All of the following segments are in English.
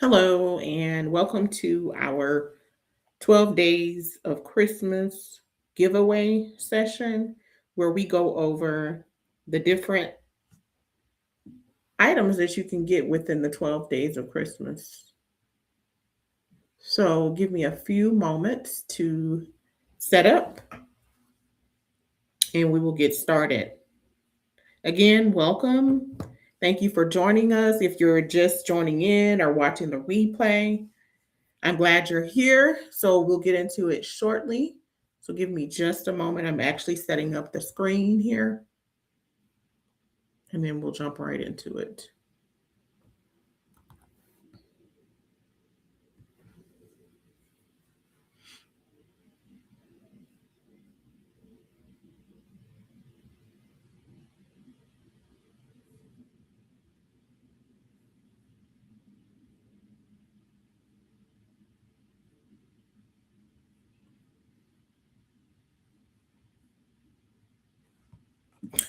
Hello, and welcome to our 12 Days of Christmas giveaway session where we go over the different items that you can get within the 12 days of Christmas. So, give me a few moments to set up and we will get started. Again, welcome. Thank you for joining us. If you're just joining in or watching the replay, I'm glad you're here. So we'll get into it shortly. So give me just a moment. I'm actually setting up the screen here and then we'll jump right into it.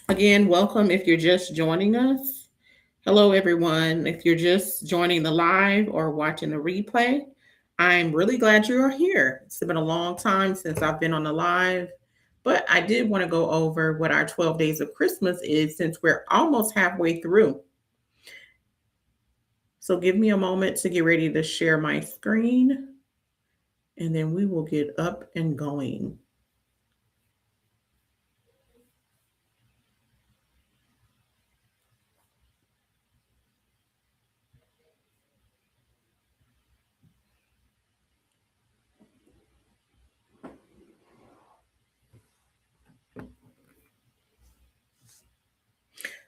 Again, welcome if you're just joining us. Hello, everyone. If you're just joining the live or watching the replay, I'm really glad you are here. It's been a long time since I've been on the live, but I did want to go over what our 12 days of Christmas is since we're almost halfway through. So give me a moment to get ready to share my screen, and then we will get up and going.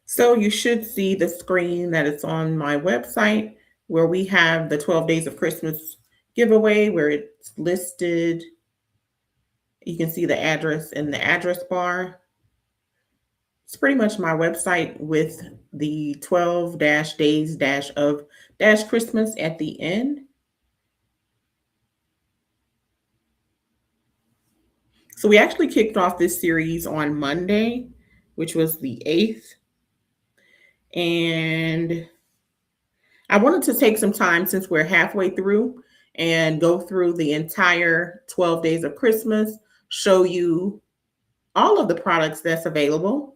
So you should see the screen that is on my website where we have the 12 Days of Christmas giveaway where it's listed. You can see the address in the address bar. It's pretty much my website with the 12 days of Christmas at the end. So we actually kicked off this series on Monday, which was the 8th. And I wanted to take some time since we're halfway through and go through the entire 12 days of Christmas, show you all of the products that's available.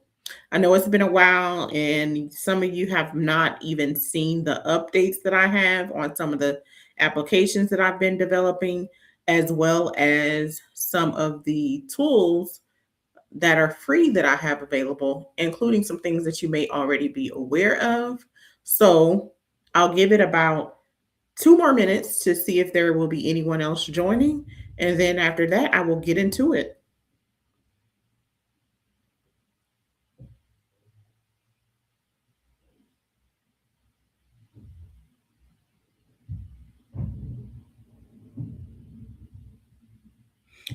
I know it's been a while and some of you have not even seen the updates that I have on some of the applications that I've been developing, as well as some of the tools that are free that I have available, including some things that you may already be aware of. So I'll give it about 2 more minutes to see if there will be anyone else joining. And then after that, I will get into it.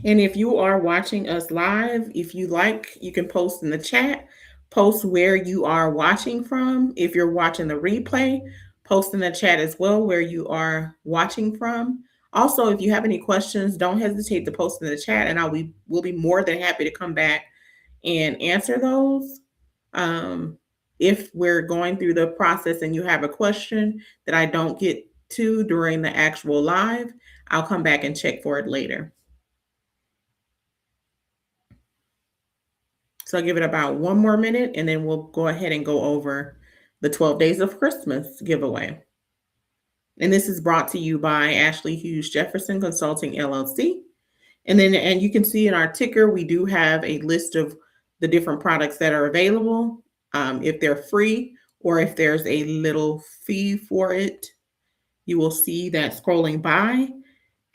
And if you are watching us live, if you like, you can post in the chat, post where you are watching from. If you're watching the replay, post in the chat as well where you are watching from. Also, if you have any questions, don't hesitate to post in the chat and will be more than happy to come back and answer those. If we're going through the process and you have a question that I don't get to during the actual live, I'll come back and check for it later. So I'll give it about 1 more minute and then we'll go ahead and go over the 12 Days of Christmas giveaway. And this is brought to you by Ashley Hughes-Jefferson Consulting LLC. And you can see in our ticker, we do have a list of the different products that are available. If they're free or if there's a little fee for it, you will see that scrolling by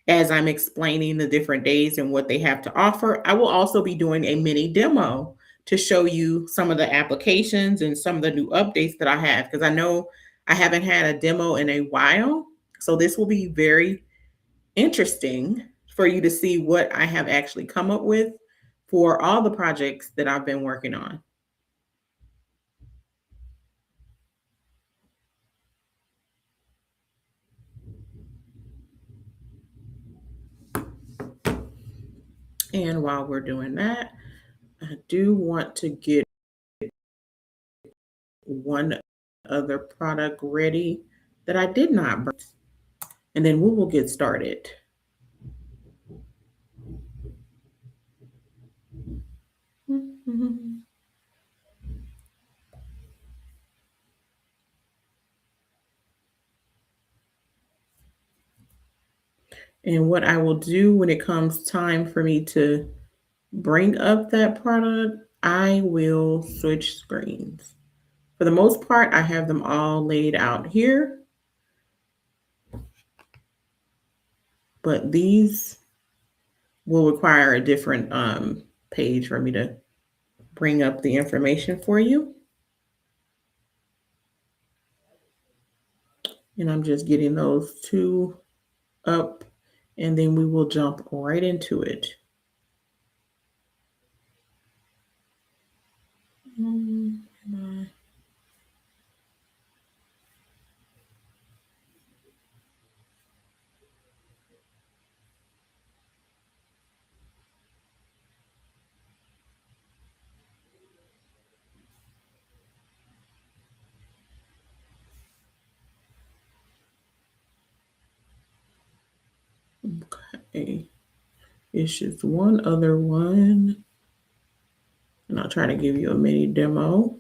as I'm explaining the different days and what they have to offer. I will also be doing a mini demo to show you some of the applications and some of the new updates that I have, because I know I haven't had a demo in a while. So this will be very interesting for you to see what I have actually come up with for all the projects that I've been working on. And while we're doing that, I do want to get one other product ready that I did not bring. and then we will get started. And what I will do when it comes time for me to bring up that product, I will switch screens. For the most part, I have them all laid out here, but these will require a different page for me to bring up the information for you. And I'm just getting those two up, and then we will jump right into it. Okay, it's just one other one, and I'll try to give you a mini demo.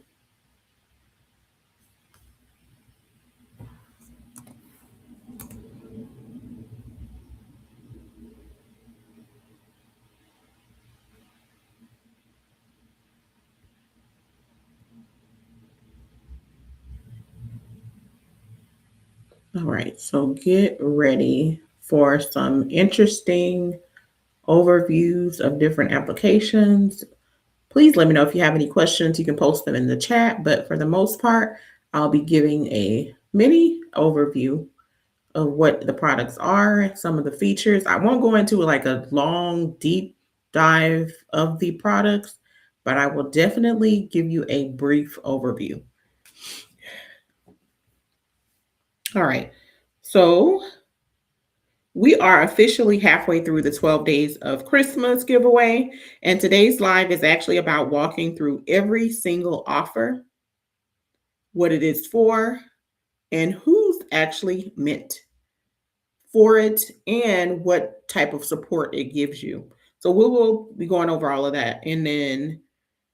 All right, so get ready for some interesting overviews of different applications. Please let me know if you have any questions. You can post them in the chat, but for the most part, I'll be giving a mini overview of what the products are, some of the features. I won't go into like a long, deep dive of the products, but I will definitely give you a brief overview. All right, so we are officially halfway through the 12 days of Christmas giveaway, and today's live is actually about walking through every single offer, what it is for, and who's actually meant for it, and what type of support it gives you. So we will be going over all of that. And then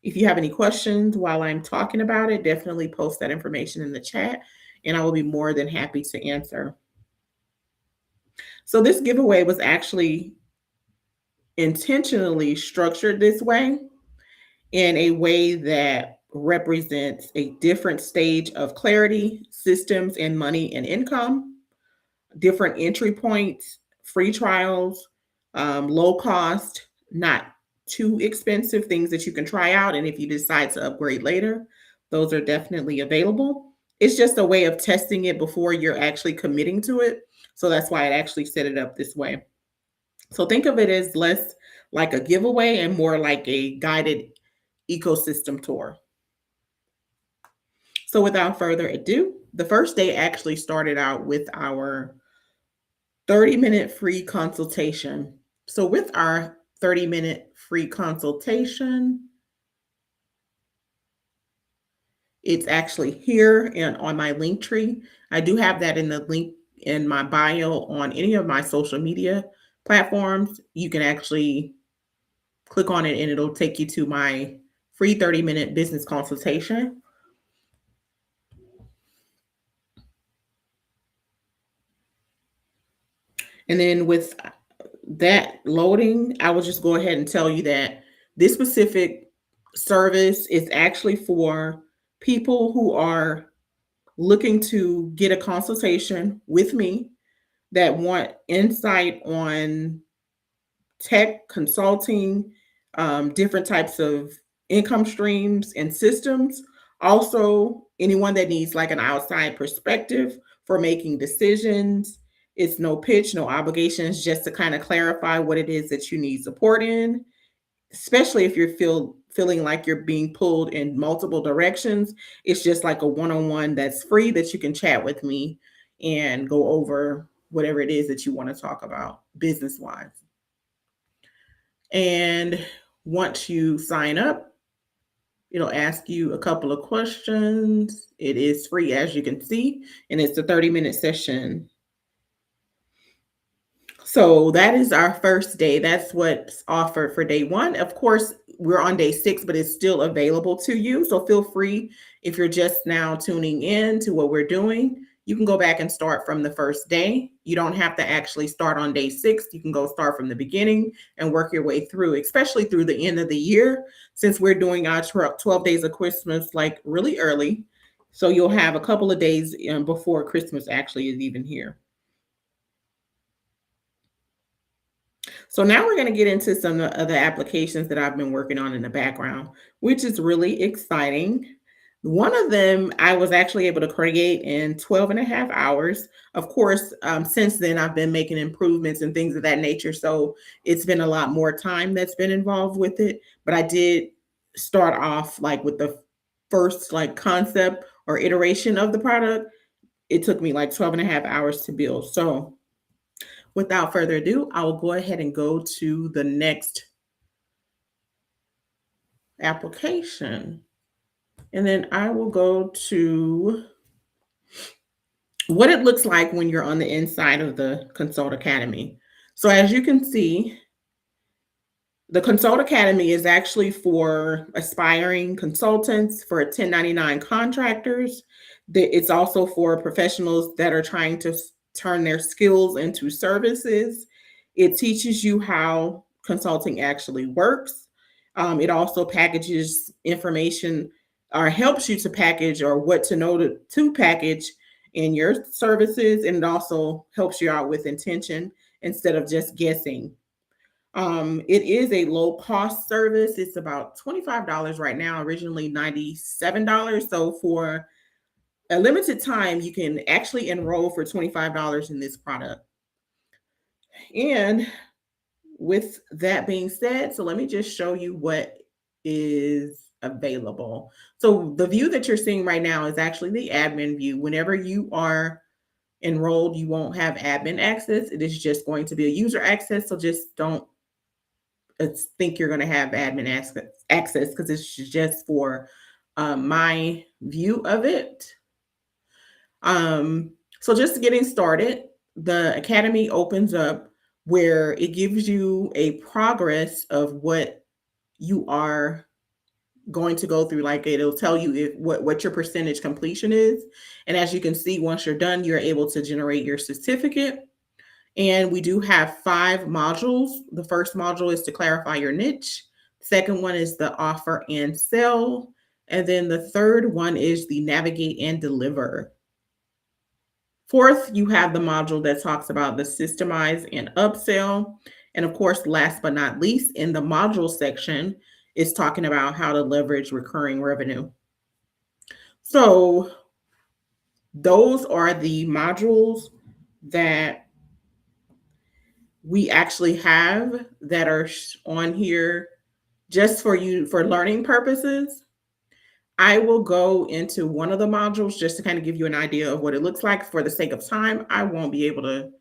if you have any questions while I'm talking about it, definitely post that information in the chat, and I will be more than happy to answer. So this giveaway was actually intentionally structured this way, in a way that represents a different stage of clarity, systems, and money and income, different entry points, free trials, low cost, not too expensive things that you can try out. And if you decide to upgrade later, those are definitely available. It's just a way of testing it before you're actually committing to it. So that's why I actually set it up this way. So think of it as less like a giveaway and more like a guided ecosystem tour. So without further ado, the first day actually started out with our 30-minute free consultation. So with our 30-minute free consultation, it's actually here and on my link tree. I do have that in the link in my bio on any of my social media platforms. You can actually click on it and it'll take you to my free 30-minute business consultation. And then with that loading, I will just go ahead and tell you that this specific service is actually for people who are looking to get a consultation with me, that want insight on tech consulting, different types of income streams and systems. Also, anyone that needs like an outside perspective for making decisions. It's no pitch, no obligations, just to kind of clarify what it is that you need support in, especially if you're feeling like you're being pulled in multiple directions. It's just like a one-on-one that's free, that you can chat with me and go over whatever it is that you want to talk about business wise. And once you sign up, it'll ask you a couple of questions. It is free, as you can see, and it's a 30-minute session. So that is our first day. That's what's offered for day one. Of course, we're on day 6, but it's still available to you. So feel free, if you're just now tuning in to what we're doing, you can go back and start from the first day. You don't have to actually start on day 6. You can go start from the beginning and work your way through, especially through the end of the year, since we're doing our 12 days of Christmas like really early. So you'll have a couple of days before Christmas actually is even here. So now we're going to get into some of the applications that I've been working on in the background, which is really exciting. One of them I was actually able to create in 12 and a half hours. Of course, since then, I've been making improvements and things of that nature. So it's been a lot more time that's been involved with it. But I did start off like with the first like concept or iteration of the product. It took me like 12 and a half hours to build. So without further ado, I will go ahead and go to the next application. And then I will go to what it looks like when you're on the inside of the Consult Academy. So as you can see, the Consult Academy is actually for aspiring consultants, for 1099 contractors. It's also for professionals that are trying to turn their skills into services. It teaches you how consulting actually works. It also packages information or helps you to package or what to know to package in your services. And it also helps you out with intention instead of just guessing. It is a low cost service. It's about $25 right now, originally $97. So for a limited time, you can actually enroll for $25 in this product. And with that being said, so let me just show you what is available. So the view that you're seeing right now is actually the admin view. Whenever you are enrolled, you won't have admin access. It is just going to be a user access. So just don't think you're going to have admin access because it's just for my view of it. So just getting started, the Academy opens up where it gives you a progress of what you are going to go through. Like it'll tell you what your percentage completion is. And as you can see, once you're done, you're able to generate your certificate. And we do have 5 modules. The first module is to clarify your niche. Second one is the offer and sell. And then the third one is the navigate and deliver. Fourth, you have the module that talks about the systemize and upsell. And of course, last but not least, in the module section is talking about how to leverage recurring revenue. So those are the modules that we actually have that are on here just for you for learning purposes. I will go into one of the modules just to kind of give you an idea of what it looks like. For the sake of time, I won't be able to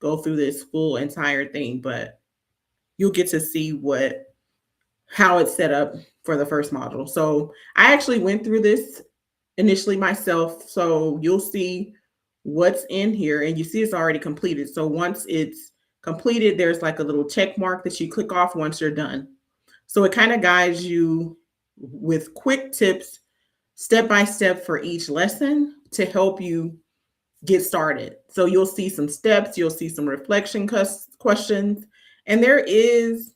go through this full entire thing, but you'll get to see how it's set up for the first module. So I actually went through this initially myself. So you'll see what's in here and you see it's already completed. So once it's completed, there's like a little check mark that you click off once you're done. So it kind of guides you with quick tips, step by step for each lesson to help you get started. So you'll see some steps, you'll see some reflection questions, and there is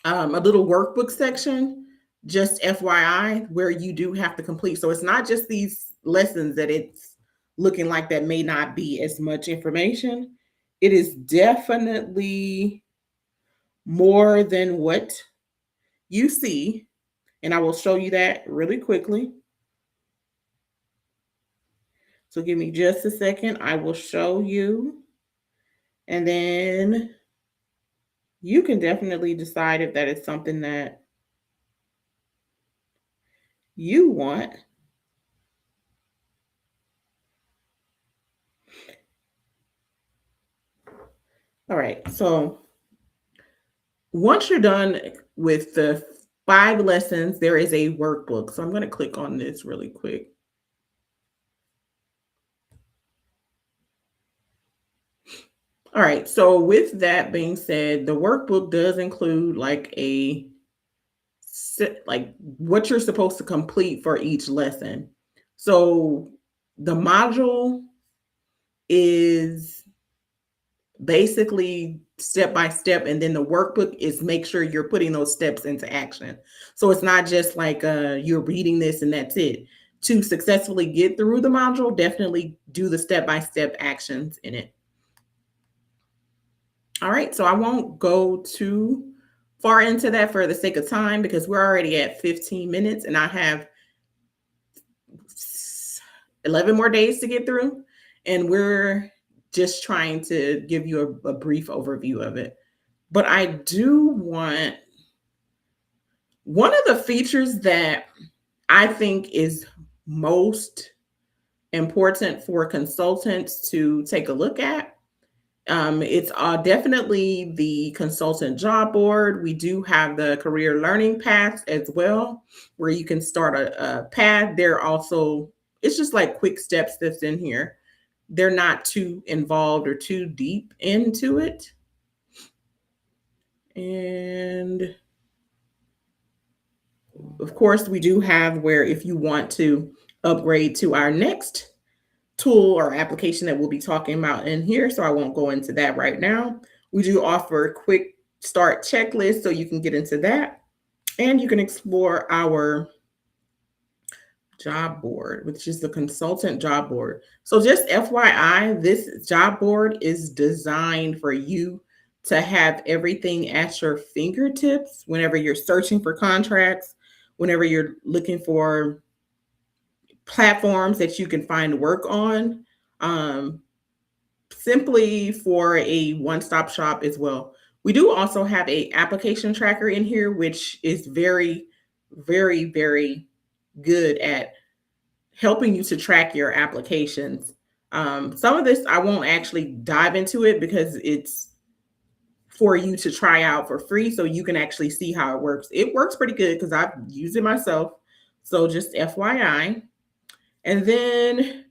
a little workbook section, just FYI, where you do have to complete. So it's not just these lessons that it's looking like that may not be as much information. It is definitely more than what you see. And I will show you that really quickly. So give me just a second. I will show you. And then you can definitely decide if that is something that you want. All right. So once you're done with the 5 lessons, there is a workbook. So I'm going to click on this really quick. All right. So with that being said, the workbook does include like like what you're supposed to complete for each lesson. So the module is basically step by step, and then the workbook is make sure you're putting those steps into action. So it's not just like you're reading this and that's it. To successfully get through the module, definitely do the step by step actions in it. All right, so I won't go too far into that for the sake of time because we're already at 15 minutes and I have 11 more days to get through. And we're just trying to give you a brief overview of it. But I do want one of the features that I think is most important for consultants to take a look at. It's definitely the consultant job board. We do have the career learning paths as well, where you can start a path. They're also, it's just like quick steps that's in here. They're not too involved or too deep into it. And of course, we do have where if you want to upgrade to our next tool or application that we'll be talking about in here, so I won't go into that right now. We do offer a quick start checklist so you can get into that. And you can explore our job board, which is the consultant job board. So just FYI, this job board is designed for you to have everything at your fingertips whenever you're searching for contracts, whenever you're looking for platforms that you can find work on, simply for a one-stop shop as well. We do also have a application tracker in here, which is very, very, very good at helping you to track your applications. Some of this I won't actually dive into it because it's for you to try out for free so you can actually see how it works. It works pretty good because I've used it myself. So just FYI. And then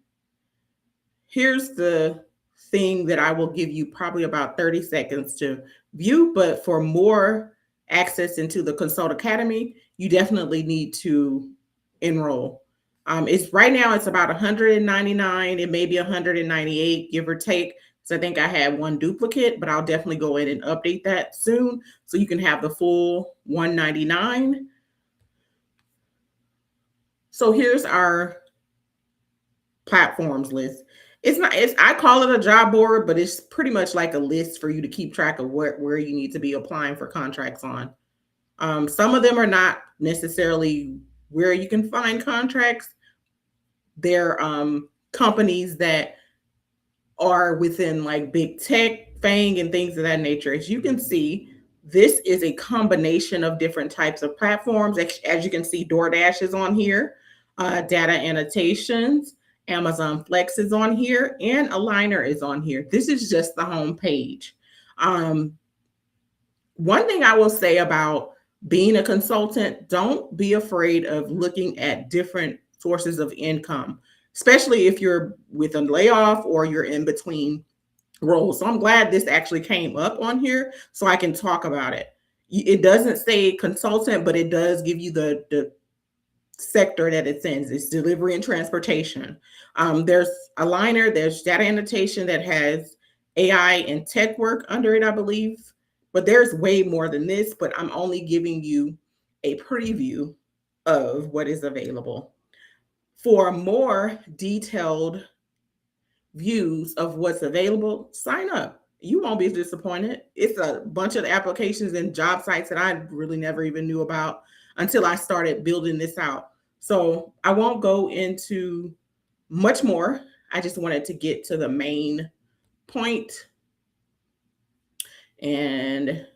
here's the thing that I will give you probably about 30 seconds to view, but for more access into the Consult Academy, you definitely need to enroll. It's right now it's about 199, it may be 198, give or take. So I think I had one duplicate, but I'll definitely go in and update that soon so you can have the full 199. So here's our platforms list. It's I call it a job board, but it's pretty much like a list for you to keep track of where you need to be applying for contracts on. Some of them are not necessarily where you can find contracts. They're companies that are within like big tech, FANG, and things of that nature. As you can see, this is a combination of different types of platforms. As you can see, DoorDash is on here, data annotations, Amazon Flex is on here, and Aligner is on here. This is just the home page. One thing I will say about being a consultant, don't be afraid of looking at different sources of income, especially if you're with a layoff or you're in between roles. So I'm glad this actually came up on here so I can talk about it. It doesn't say consultant, but it does give you the sector that it sends. It's delivery and transportation. There's Aligner, there's data annotation that has AI and tech work under it, I believe. But there's way more than this, but I'm only giving you a preview of what is available. For more detailed views of what's available, sign up. You won't be disappointed. It's a bunch of applications and job sites that I really never even knew about until I started building this out. So I won't go into much more. I just wanted to get to the main point and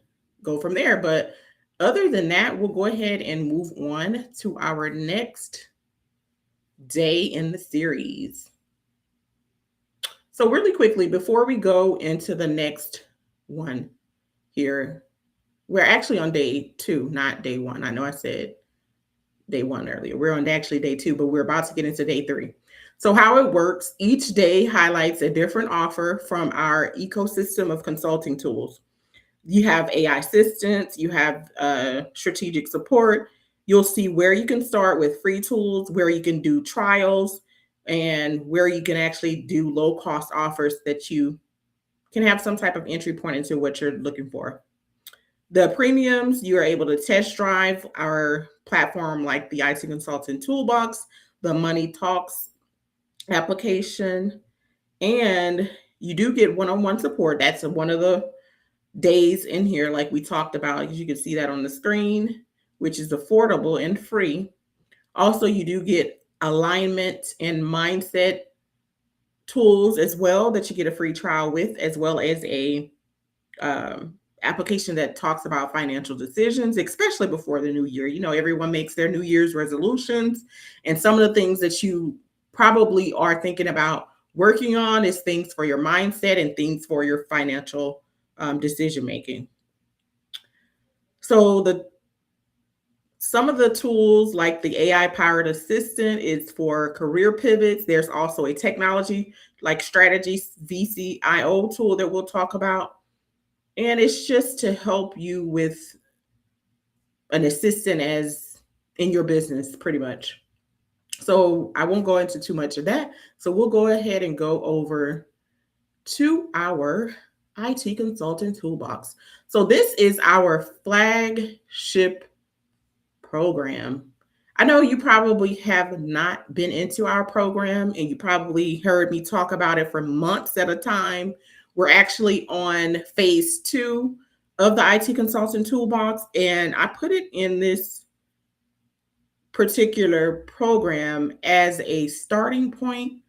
go from there. But other than that, we'll go ahead and move on to our next day in the series. So really quickly, before we go into the next one here, we're actually on day 2, not day 1. I know I said day one earlier. We're on actually day two, but we're about to get into day three. So how it works, each day highlights a different offer from our ecosystem of consulting tools. You have AI assistance, you have strategic support. You'll see where you can start with free tools, where you can do trials, and where you can actually do low cost offers that you can have some type of entry point into what you're looking for. The premiums, you are able to test drive our platform like the IT Consultant Toolbox, the MoneyTalks application, and you do get one-on-one support. That's one of the days in here, like we talked about. You can see that on the screen, which is affordable and free. Also, you do get alignment and mindset tools as well that you get a free trial with, as well as a application that talks about financial decisions, especially before the new year. You know, everyone makes their New Year's resolutions, and some of the things that you probably are thinking about working on is things for your mindset and things for your financial decision making. So some of the tools like the AI powered assistant is for career pivots. There's also a technology like strategy vCIO tool that we'll talk about. And it's just to help you with an assistant as in your business, pretty much. So I won't go into too much of that. So we'll go ahead and go over to our IT Consultant Toolbox. So this is our flagship program. I know you probably have not been into our program, and you probably heard me talk about it for months at a time. We're actually on phase 2 of the IT Consultant Toolbox, and I put it in this particular program as a starting point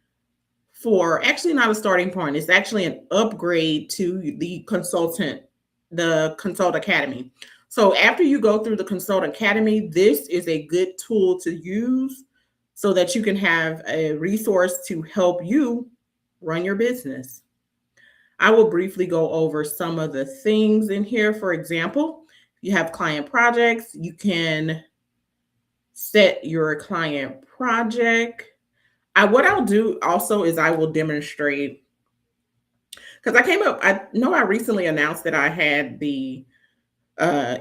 for, actually not a starting point, it's actually an upgrade to the Consult Academy. So after you go through the Consult Academy, this is a good tool to use so that you can have a resource to help you run your business. I will briefly go over some of the things in here. For example, you have client projects. You can set your client project. What I'll do also is I will demonstrate, because I know I recently announced that I had the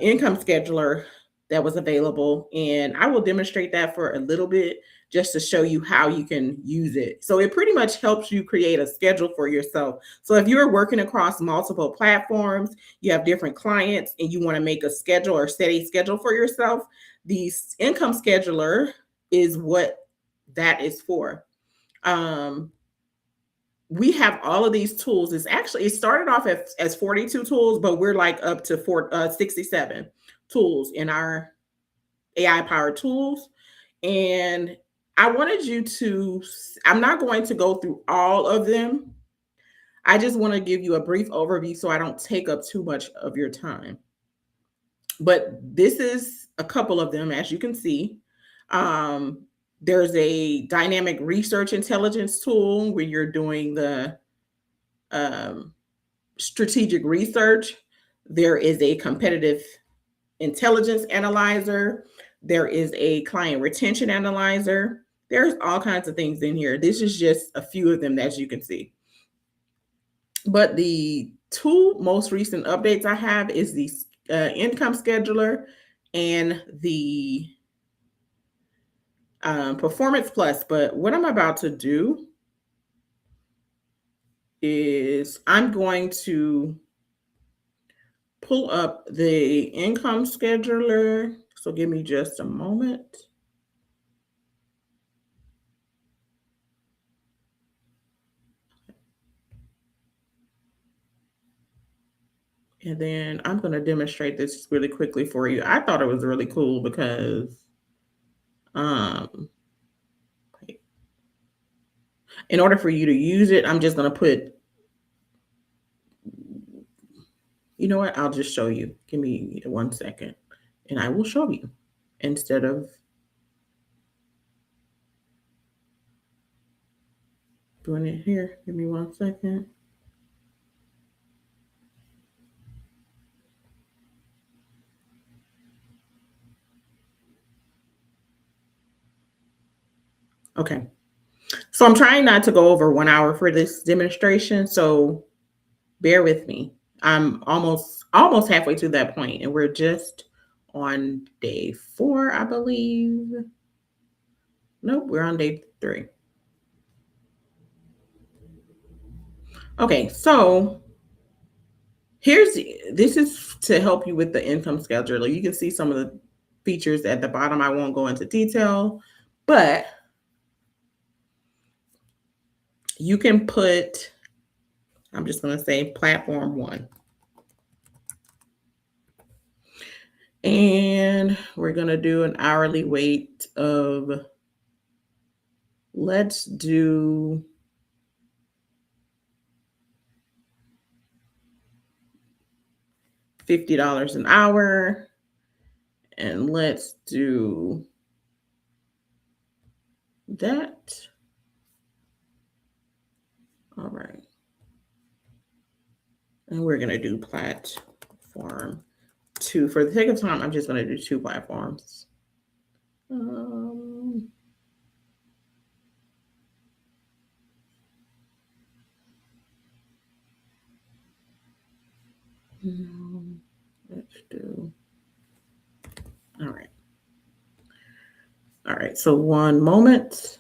income scheduler that was available, and I will demonstrate that for a little bit just to show you how you can use it. So it pretty much helps you create a schedule for yourself. So if you're working across multiple platforms, you have different clients, and you want to make a schedule or set a schedule for yourself, the income scheduler is what that is for. We have all of these tools. It started off as 42 tools, but we're like up to 67 tools in our AI powered tools. And I wanted you to, I'm not going to go through all of them. I just want to give you a brief overview so I don't take up too much of your time. But this is a couple of them, as you can see. There's a dynamic research intelligence tool where you're doing the strategic research. There is a competitive intelligence analyzer. There is a client retention analyzer. There's all kinds of things in here. This is just a few of them, as you can see. But the two most recent updates I have is the income scheduler and the Performance Plus. But what I'm about to do is I'm going to pull up the income scheduler. So give me just a moment. And then I'm going to demonstrate this really quickly for you. I thought it was really cool because in order for you to use it, I'm just going to put, you know what? I'll just show you. Give me 1 second and I will show you instead of doing it here. Give me 1 second. Okay. So I'm trying not to go over 1 hour for this demonstration, so bear with me. I'm almost halfway to that point, and we're just on day 4, I believe. Nope, we're on day 3. Okay, so this is to help you with the income scheduler. You can see some of the features at the bottom. I won't go into detail, but you can put, I'm just going to say platform 1. And we're going to do an hourly rate of, let's do $50 an hour. And let's do that. All right. And we're going to do platform 2. For the sake of time, I'm just going to do 2 platforms. Let's do. All right. All right. So one moment.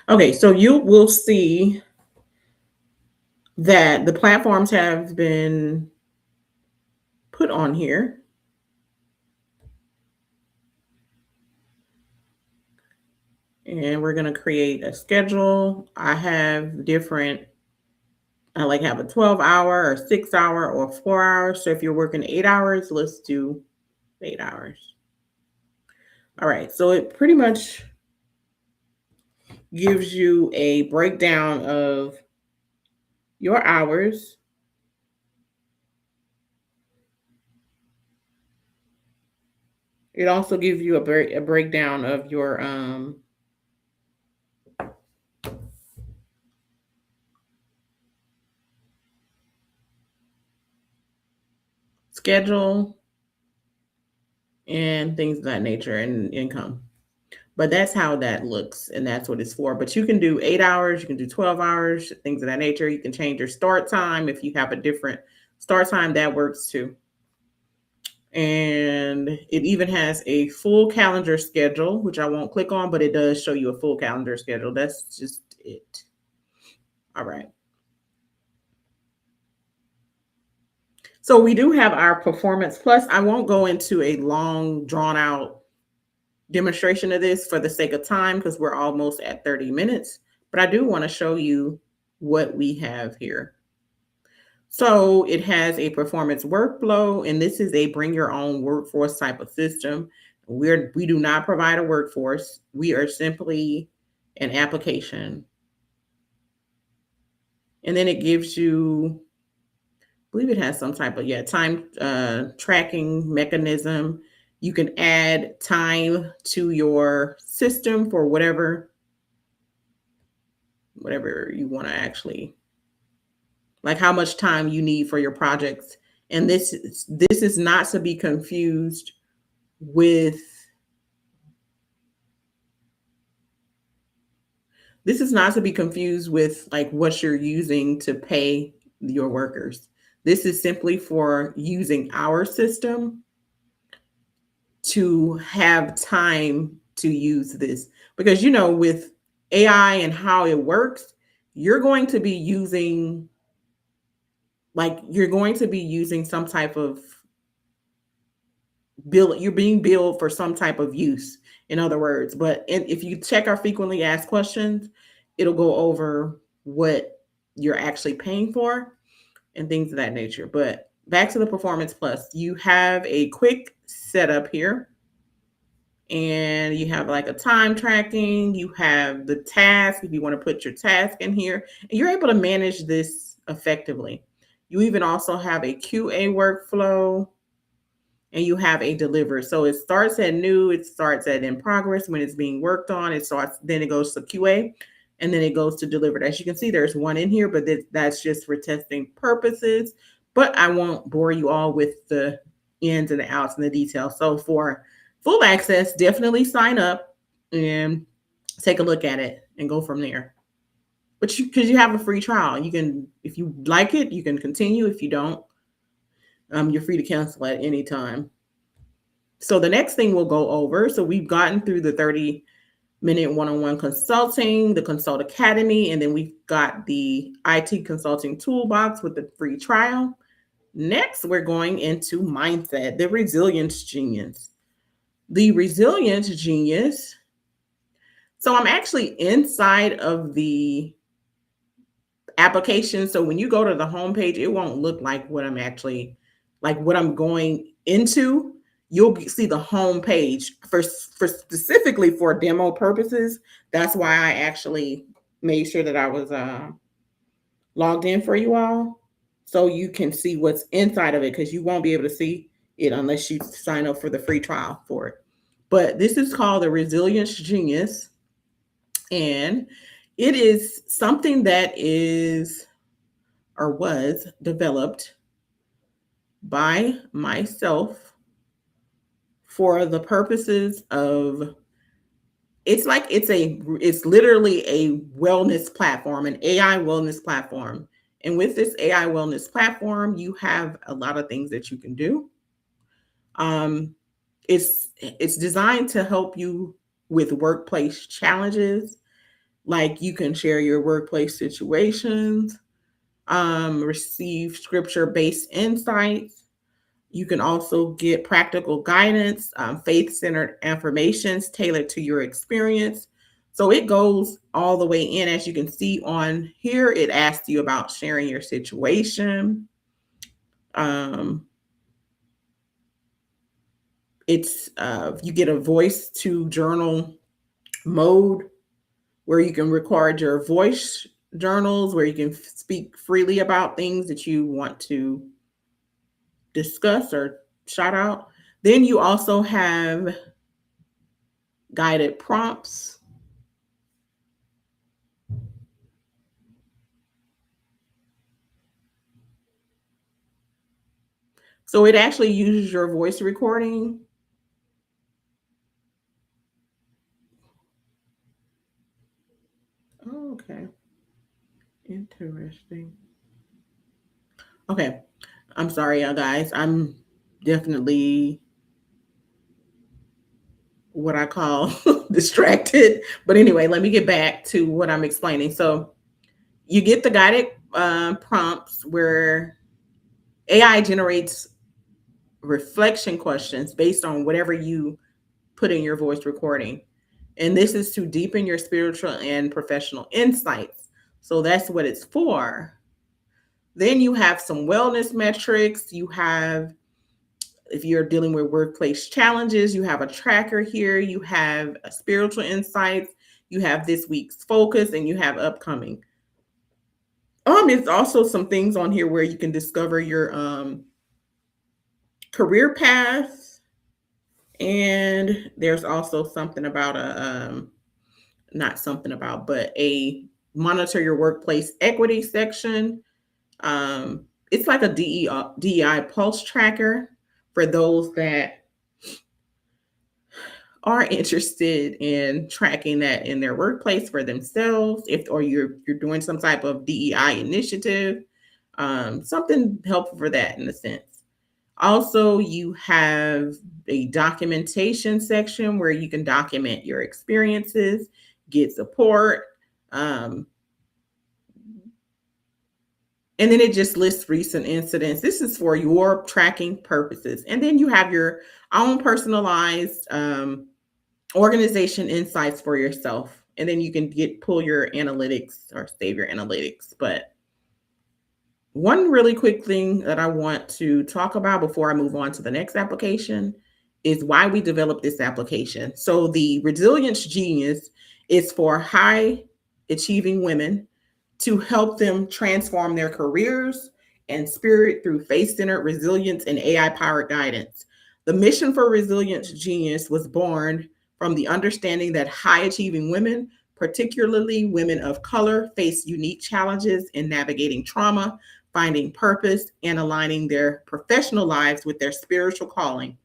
Okay, so you will see that the platforms have been put on here. And we're going to create a schedule. I have different, I like have a 12-hour or 6-hour or 4 hours. So if you're working 8 hours, let's do 8 hours. All right, so it pretty much gives you a breakdown of your hours. It also gives you a breakdown of your schedule and things of that nature and income. But that's how that looks, and that's what it's for. But you can do 8 hours, you can do 12 hours, things of that nature. You can change your start time if you have a different start time, that works too. And it even has a full calendar schedule, which I won't click on, but it does show you a full calendar schedule. That's just it. All right. So we do have our Performance Plus. I won't go into a long, drawn out demonstration of this for the sake of time because we're almost at 30 minutes, but I do want to show you what we have here. So it has a performance workflow, and this is a bring your own workforce type of system. We do not provide a workforce. We are simply an application. And then it gives you, I believe it has some type of, time tracking mechanism. You can add time to your system for whatever you want to actually, like how much time you need for your projects. And this is not to be confused with like what you're using to pay your workers. This is simply for using our system to have time to use this. Because, with AI and how it works, you're going to be using some type of bill. You're being billed for some type of use, in other words. But if you check our frequently asked questions, it'll go over what you're actually paying for and things of that nature. But back to the Performance Plus, you have a quick setup here. And you have like a time tracking, you have the task if you want to put your task in here, and you're able to manage this effectively. You even also have a QA workflow, and you have a deliver. So it starts at new, it starts at in progress when it's being worked on, it starts, then it goes to QA, and then it goes to delivered. As you can see, there's one in here, but that's just for testing purposes. But I won't bore you all with the ins and the outs and the details. So for full access, definitely sign up and take a look at it and go from there. But because you have a free trial, you can, if you like it, you can continue. If you don't, you're free to cancel at any time. So the next thing we'll go over, so we've gotten through the 30-minute one-on-one consulting, the Consult Academy, and then we've got the IT consulting toolbox with the free trial. Next, we're going into mindset, the resilience genius. The resilience genius. So I'm actually inside of the application. So when you go to the homepage, it won't look like what I'm actually, like what I'm going into. You'll see the home page for specifically for demo purposes. That's why I actually made sure that I was logged in for you all, so you can see what's inside of it, because you won't be able to see it unless you sign up for the free trial for it. But this is called the Resilience Genius, and it is something that is or was developed by myself for the purposes of, it's literally a wellness platform, an AI wellness platform. And with this AI wellness platform, you have a lot of things that you can do. It's designed to help you with workplace challenges. Like you can share your workplace situations, receive scripture-based insights. You can also get practical guidance, faith-centered affirmations tailored to your experience. So it goes all the way in. As you can see on here, it asks you about sharing your situation. You get a voice to journal mode where you can record your voice journals, where you can speak freely about things that you want to discuss or shout out. Then you also have guided prompts. So it actually uses your voice recording. Oh, okay. Interesting. Okay. I'm sorry, y'all guys. I'm definitely what I call distracted. But anyway, let me get back to what I'm explaining. So you get the guided prompts where AI generates reflection questions based on whatever you put in your voice recording. And this is to deepen your spiritual and professional insights. So that's what it's for. Then you have some wellness metrics. You have, if you're dealing with workplace challenges, you have a tracker here. You have a spiritual insights. You have this week's focus, and you have upcoming. It's also some things on here where you can discover your career path. And there's also something about not something about, but a monitor your workplace equity section. It's like a DEI pulse tracker for those that are interested in tracking that in their workplace for themselves, or you're doing some type of DEI initiative, something helpful for that in a sense. Also, you have a documentation section where you can document your experiences, get support, and then it just lists recent incidents. This is for your tracking purposes. And then you have your own personalized organization insights for yourself. And then you can pull your analytics or save your analytics. But one really quick thing that I want to talk about before I move on to the next application is why we developed this application. So the Resilience Genius is for high achieving women to help them transform their careers and spirit through faith-centered resilience and AI-powered guidance. The mission for Resilience Genius was born from the understanding that high-achieving women, particularly women of color, face unique challenges in navigating trauma, finding purpose, and aligning their professional lives with their spiritual calling.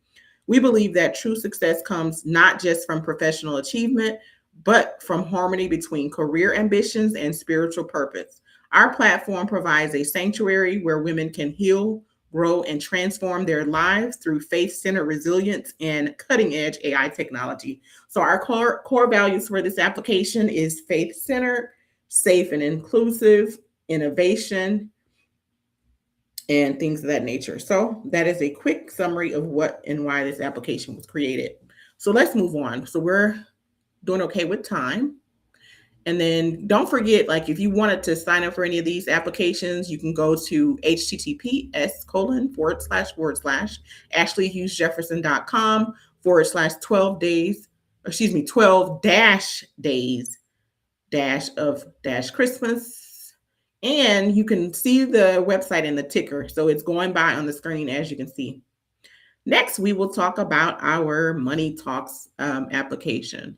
We believe that true success comes not just from professional achievement, but from harmony between career ambitions and spiritual purpose. Our platform provides a sanctuary where women can heal, grow, and transform their lives through faith centered resilience and cutting edge AI technology. So, our core values for this application is faith centered, safe and inclusive, innovation, and things of that nature. So that is a quick summary of what and why this application was created. So let's move on. So we're doing okay with time. And then don't forget, like if you wanted to sign up for any of these applications, you can go to https://ashleyhughesjefferson.com/12 days, 12 days of Christmas. And you can see the website in the ticker. So it's going by on the screen, as you can see. Next, we will talk about our MoneyTalks application.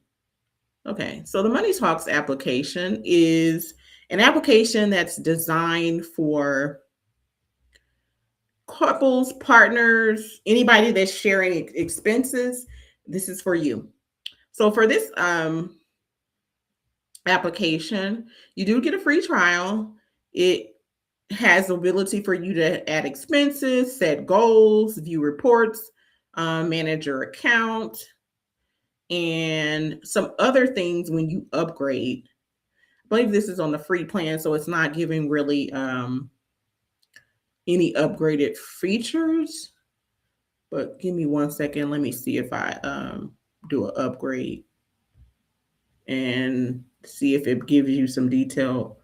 Okay, so the MoneyTalks application is an application that's designed for couples, partners, anybody that's sharing expenses. This is for you. So for this application, you do get a free trial. It has the ability for you to add expenses, set goals, view reports, manage your account, and some other things when you upgrade. I believe this is on the free plan, so it's not giving really any upgraded features. But give me 1 second. Let me see if I do an upgrade and see if it gives you some detail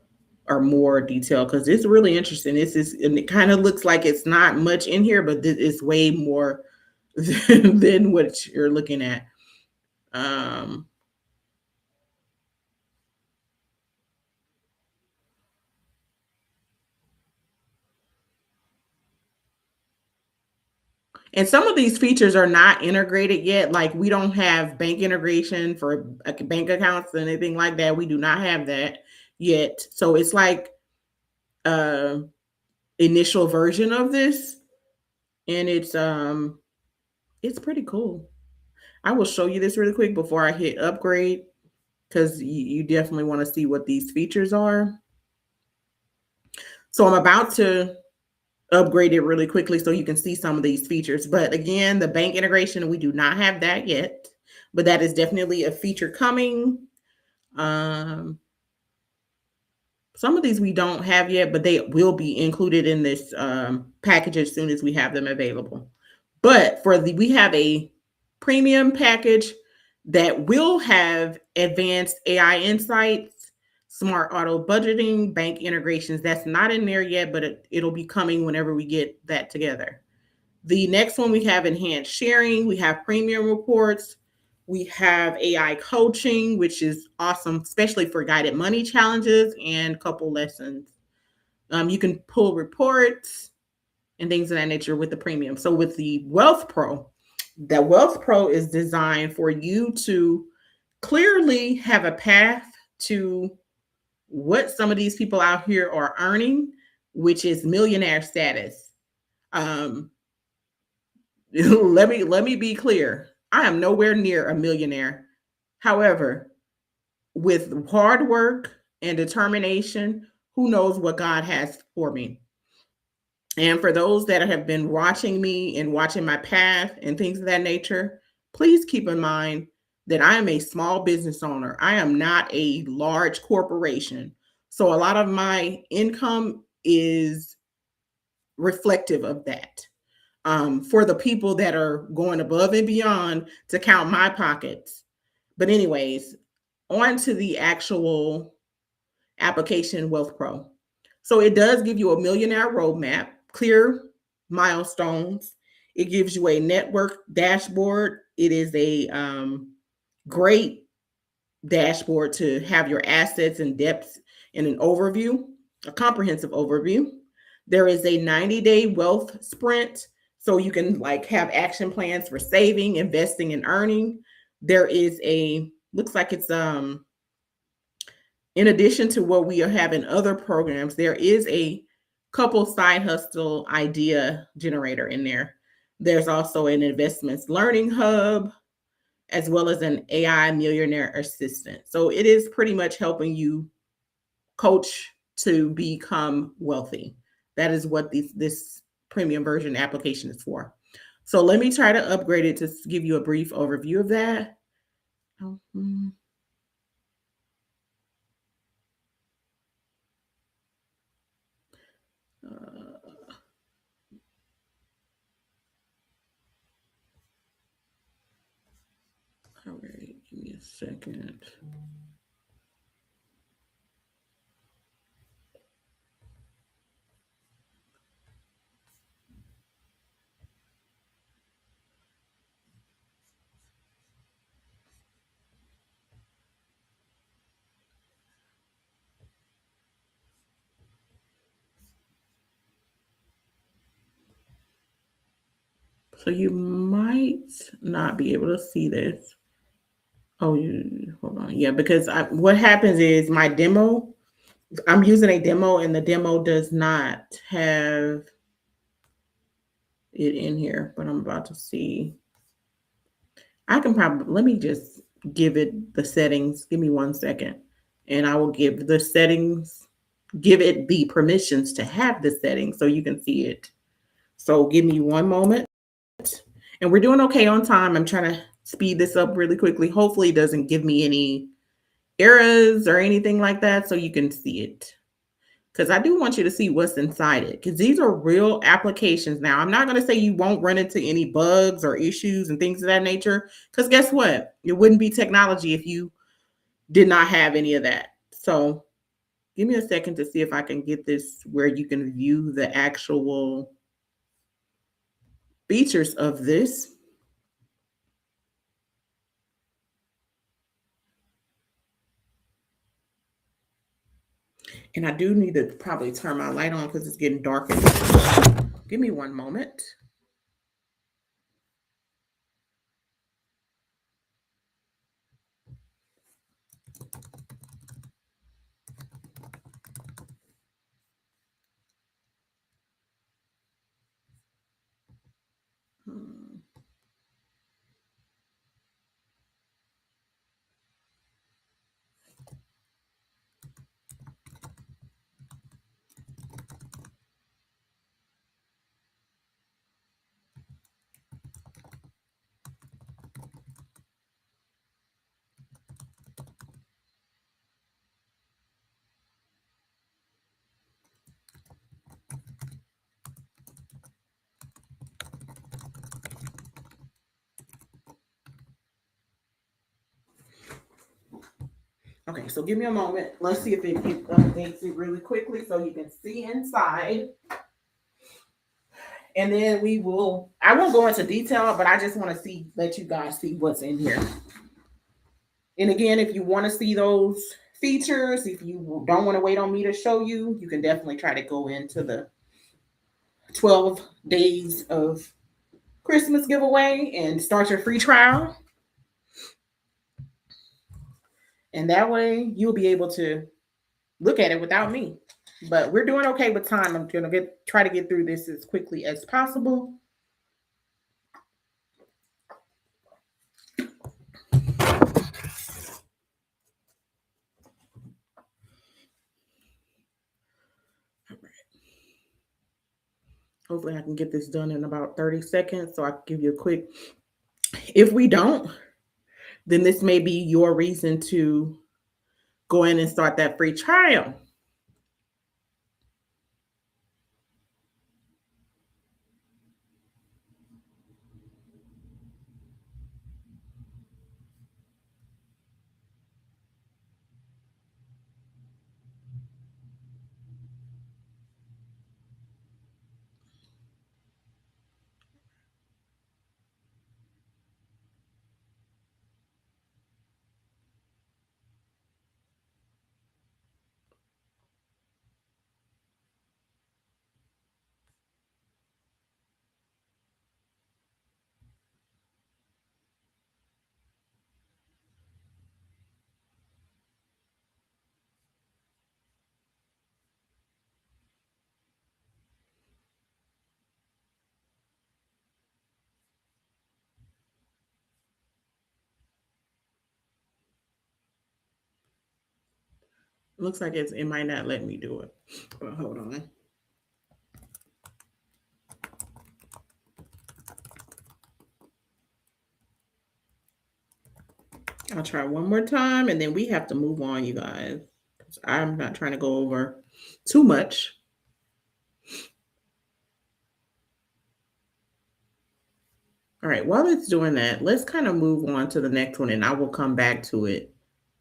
or more detail, because it's really interesting. And it kind of looks like it's not much in here, but it's way more than what you're looking at. And some of these features are not integrated yet. Like we don't have bank integration for bank accounts or anything like that. We do not have that yet. So it's like initial version of this, and it's pretty cool. I will show you this really quick before I hit upgrade, because you definitely want to see what these features are. So I'm about to upgrade it really quickly so you can see some of these features. But again, the bank integration, we do not have that yet, but that is definitely a feature coming. Some of these we don't have yet, but they will be included in this package as soon as we have them available. But we have a premium package that will have advanced AI insights, smart auto budgeting, bank integrations. That's not in there yet, but it'll be coming whenever we get that together. The next one, we have enhanced sharing. We have premium reports. We have AI coaching, which is awesome, especially for guided money challenges and couple lessons. You can pull reports and things of that nature with the premium. So with the Wealth Pro, the Wealth Pro is designed for you to clearly have a path to what some of these people out here are earning, which is millionaire status. Let me be clear. I am nowhere near a millionaire. However, with hard work and determination, who knows what God has for me. And for those that have been watching me and watching my path and things of that nature, please keep in mind that I am a small business owner. I am not a large corporation. So a lot of my income is reflective of that. For the people that are going above and beyond to count my pockets. But anyways, on to the actual application Wealth Pro. So it does give you a millionaire roadmap, clear milestones. It gives you a network dashboard. It is a great dashboard to have your assets and depths in an overview, a comprehensive overview. There is a 90-day wealth sprint, so you can like have action plans for saving, investing, and earning. There is a looks like it's in addition to what we have in other programs, there is a couple side hustle idea generator in there. There's also an investments learning hub, as well as an AI millionaire assistant. So it is pretty much helping you coach to become wealthy. That is what this premium version application is for. So let me try to upgrade it to give you a brief overview of that. All right, give me a second. So you might not be able to see this. Oh, hold on. Yeah, because what happens is my demo, I'm using a demo and the demo does not have it in here, but I'm about to see. I can probably, let me just give it the settings. Give me 1 second. And I will give the settings, give it the permissions to have the settings so you can see it. So give me 1 moment. And we're doing okay on time. I'm trying to speed this up really quickly. Hopefully it doesn't give me any errors or anything like that so you can see it. Because I do want you to see what's inside it. Because these are real applications. Now, I'm not going to say you won't run into any bugs or issues and things of that nature. Because guess what? It wouldn't be technology if you did not have any of that. So give me a second to see if I can get this where you can view the actual features of this. And I do need to probably turn my light on because it's getting dark. Give me 1 moment. Okay, so give me a moment. Let's see if it updates it really quickly so you can see inside. And then I won't go into detail, but I just want to let you guys see what's in here. And again, if you want to see those features, if you don't want to wait on me to show you, you can definitely try to go into the 12 days of Christmas giveaway and start your free trial. And that way you'll be able to look at it without me. But we're doing okay with time. I'm going to try to get through this as quickly as possible. Hopefully I can get this done in about 30 seconds so I can give you a quick. If we don't, then this may be your reason to go in and start that free trial. It looks like it might not let me do it. But hold on. I'll try one more time and then we have to move on, you guys. I'm not trying to go over too much. All right, while it's doing that, let's kind of move on to the next one and I will come back to it.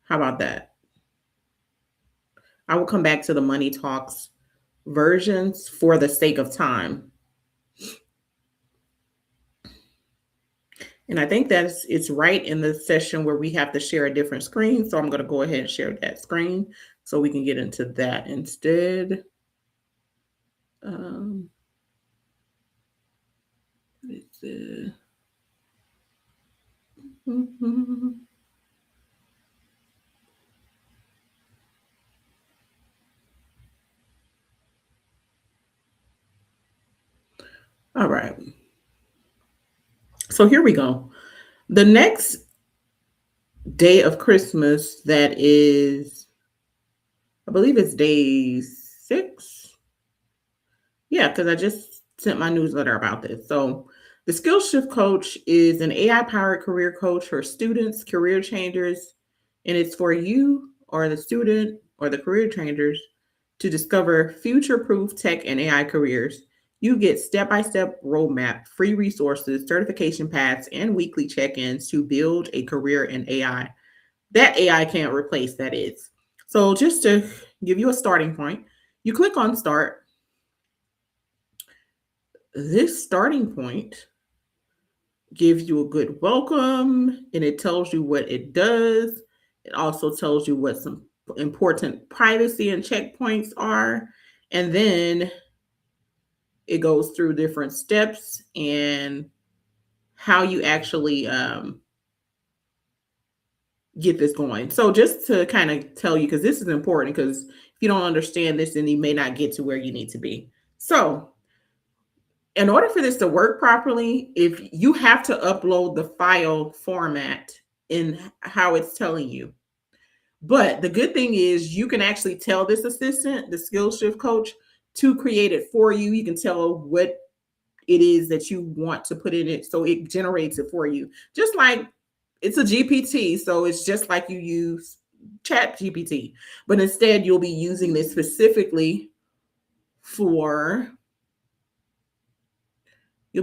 How about that? I will come back to the Money Talks versions for the sake of time. And I think it's right in the session where we have to share a different screen. So I'm going to go ahead and share that screen so we can get into that instead. What is it? All right. So here we go. The next day of Christmas, that is, I believe it's day 6. Yeah, because I just sent my newsletter about this. So the SkillShift coach is an AI-powered career coach for students, career changers, and it's for you or the student or the career changers to discover future-proof tech and AI careers. You get step-by-step roadmap, free resources, certification paths, and weekly check-ins to build a career in AI. That AI can't replace, that is. So just to give you a starting point, you click on Start. This starting point gives you a good welcome and it tells you what it does. It also tells you what some important privacy and checkpoints are. And then it goes through different steps and how you actually get this going. So just to kind of tell you, because this is important, because if you don't understand this, then you may not get to where you need to be. So in order for this to work properly, if you have to upload the file format in how it's telling you. But the good thing is you can actually tell this assistant, the SkillShift coach, to create it for you. You can tell what it is that you want to put in it, so it generates it for you. Just like it's a GPT, so it's just like you use Chat GPT, but instead you'll be using this specifically for the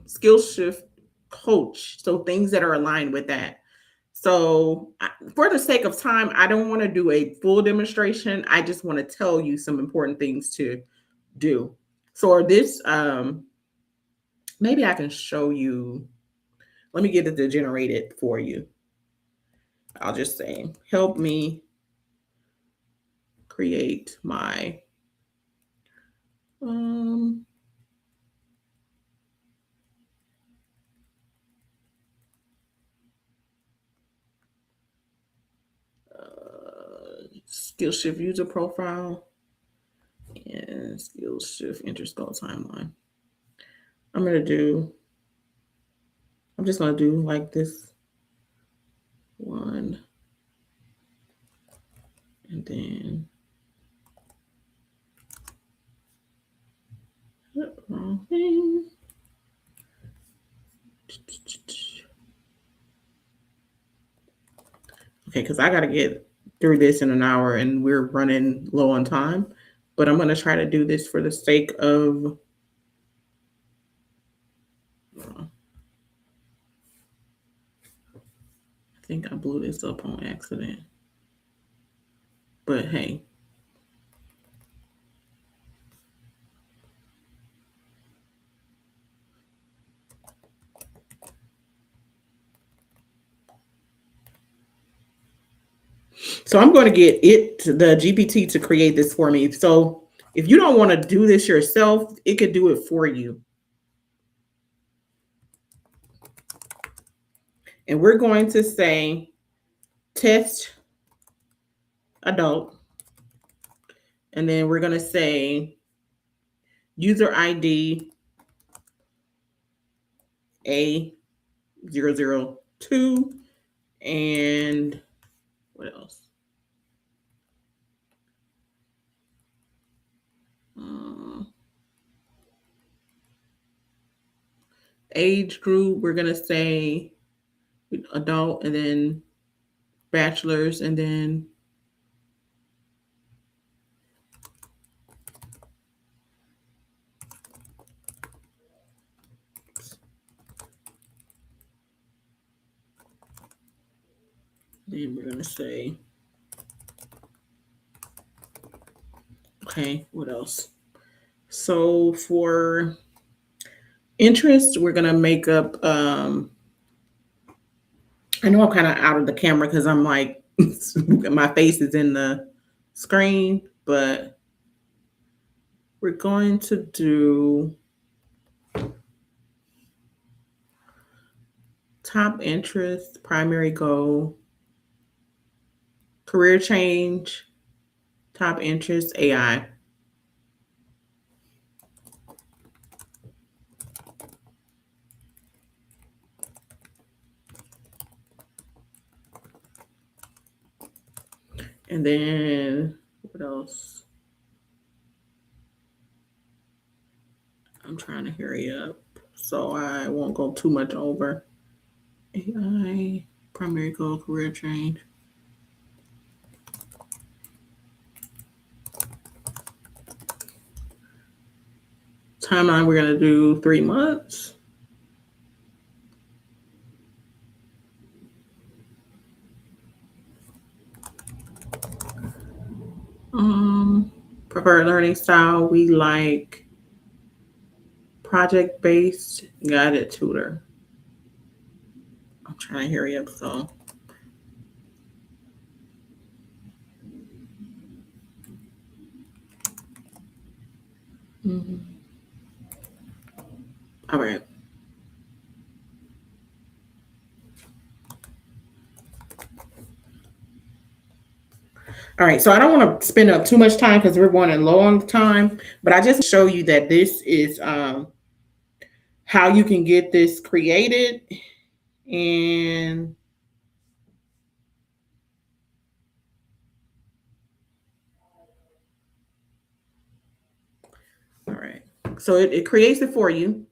SkillShift coach. So things that are aligned with that. So for the sake of time, I don't want to do a full demonstration. I just want to tell you some important things to do. So this, maybe I can show you. Let me get it to generate it for you. I'll just say, help me create my SkillShift user profile and SkillShift interscope timeline. I'm just going to do like this one. And then, wrong thing. Okay, because I got to get through this in an hour and we're running low on time. But I'm going to try to do this for the sake of... I think I blew this up on accident. But hey. So I'm going to get the GPT to create this for me. So if you don't want to do this yourself, it could do it for you. And we're going to say test adult. And then we're going to say user ID A002 and what else? age group, we're going to say adult and then bachelor's and then we're going to say, okay, what else? So for interest, we're going to make up, I know I'm kind of out of the camera because I'm like, my face is in the screen, but we're going to do top interest, primary goal, career change, top interest, AI. And then what else? I'm trying to hurry up so I won't go too much over. AI, primary goal, career change. Timeline, we're going to do 3 months. Preferred learning style, we like project-based guided tutor. I'm trying to hurry up, so. All right. All right, so I don't want to spend up too much time because we're running low on time, but I just show you that this is how you can get this created. And all right, so it creates it for you.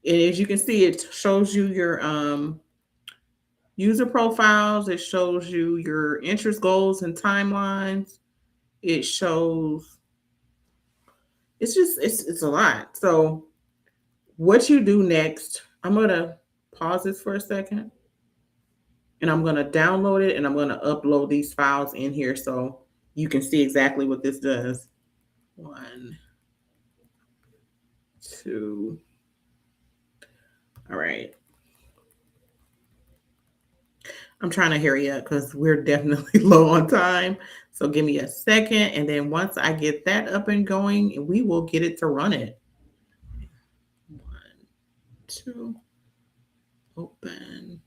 And as you can see, it shows you your user profiles. It shows you your interest goals and timelines. It shows, it's a lot. So what you do next, I'm going to pause this for a second. And I'm going to download it and I'm going to upload these files in here so you can see exactly what this does. 1, 2. All right. I'm trying to hurry up because we're definitely low on time. So give me a second. And then once I get that up and going, we will get it to run it. 1, 2, open.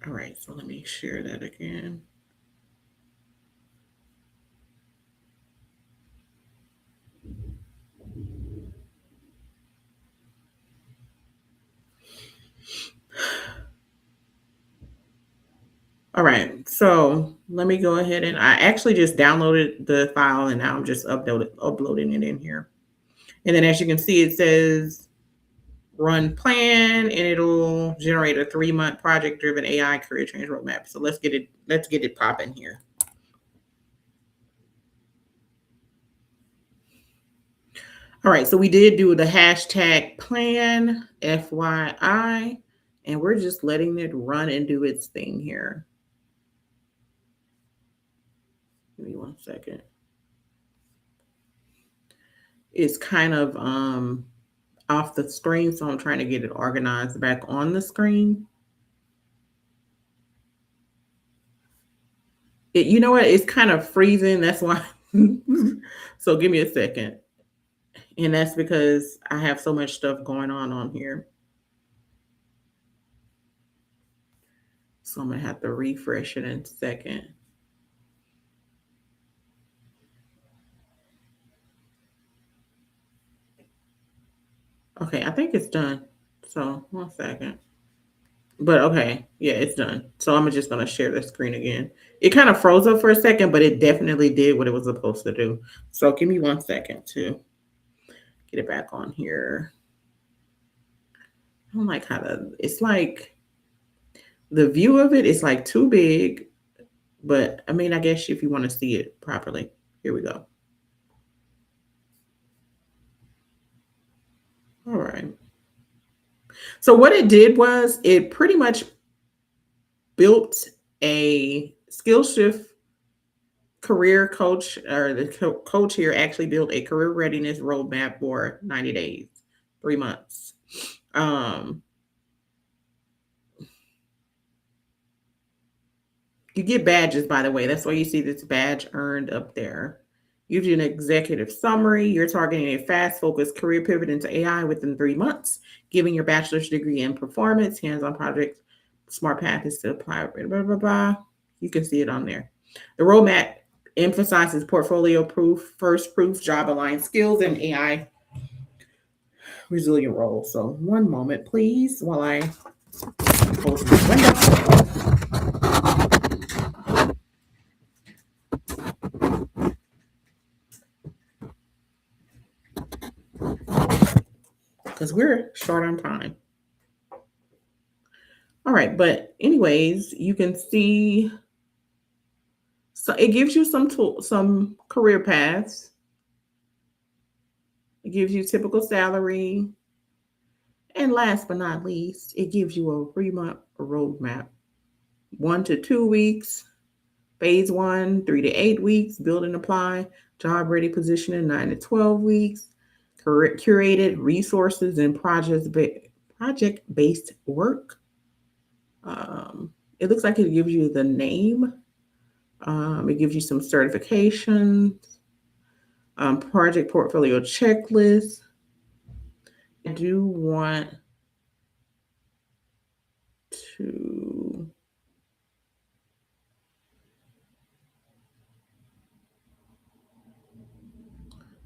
All right, so let me share that again. All right, so let me go ahead and I actually just downloaded the file and now I'm just uploading it in here. And then as you can see, it says run plan and it'll generate a 3-month project driven AI career change roadmap. So let's get it popping here. All right, so we did do the hashtag plan, FYI, and we're just letting it run and do its thing here. Give me 1 second. It's kind of off the screen, so I'm trying to get it organized back on the screen. You know what? It's kind of freezing. That's why. So give me a second. And that's because I have so much stuff going on here. So I'm going to have to refresh it in a second. Okay, I think it's done. So 1 second. But okay, yeah, it's done. So I'm just going to share the screen again. It kind of froze up for a second, but it definitely did what it was supposed to do. So give me 1 second to get it back on here. I don't like it's like the view of it is like too big, but I mean, I guess if you want to see it properly, here we go. All right. So what it did was it pretty much built a SkillShift career coach, or the coach here actually built a career readiness roadmap for 90 days, 3 months. You get badges, by the way. That's why you see this badge earned up there. Gives you an executive summary. You're targeting a fast, focused career pivot into AI within 3 months, giving your bachelor's degree in performance, hands-on projects, smart path is to apply, blah, blah, blah, blah. You can see it on there. The roadmap emphasizes portfolio proof, first proof, job-aligned skills, and AI resilient roles. So one moment, please, while I close this window. Because we're short on time. All right, but anyways, you can see, so it gives you some career paths. It gives you typical salary. And last but not least, it gives you a 3-month roadmap. 1 to 2 weeks, phase 1, 3 to 8 weeks, build and apply, job ready positioning, 9 to 12 weeks, curated resources and project-based work. It looks like it gives you the name. It gives you some certifications, project portfolio checklist. I do want to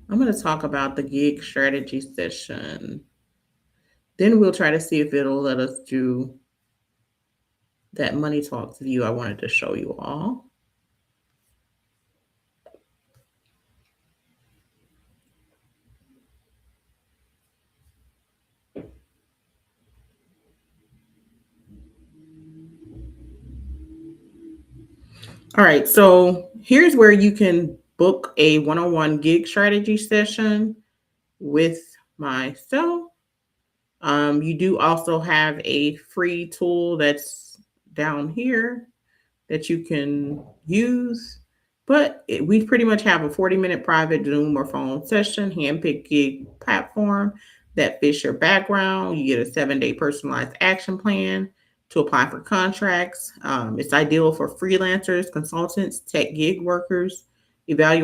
I'm going to talk about the gig strategy session. Then we'll try to see if it'll let us do that MoneyTalks view I wanted to show you all. All right, so here's where you can book a one-on-one gig strategy session with myself. You do also have a free tool that's down here that you can use, but we pretty much have a 40-minute private Zoom or phone session, handpicked gig platform that fits your background. You get a 7-day personalized action plan to apply for contracts. It's ideal for freelancers, consultants, tech gig workers, evaluators,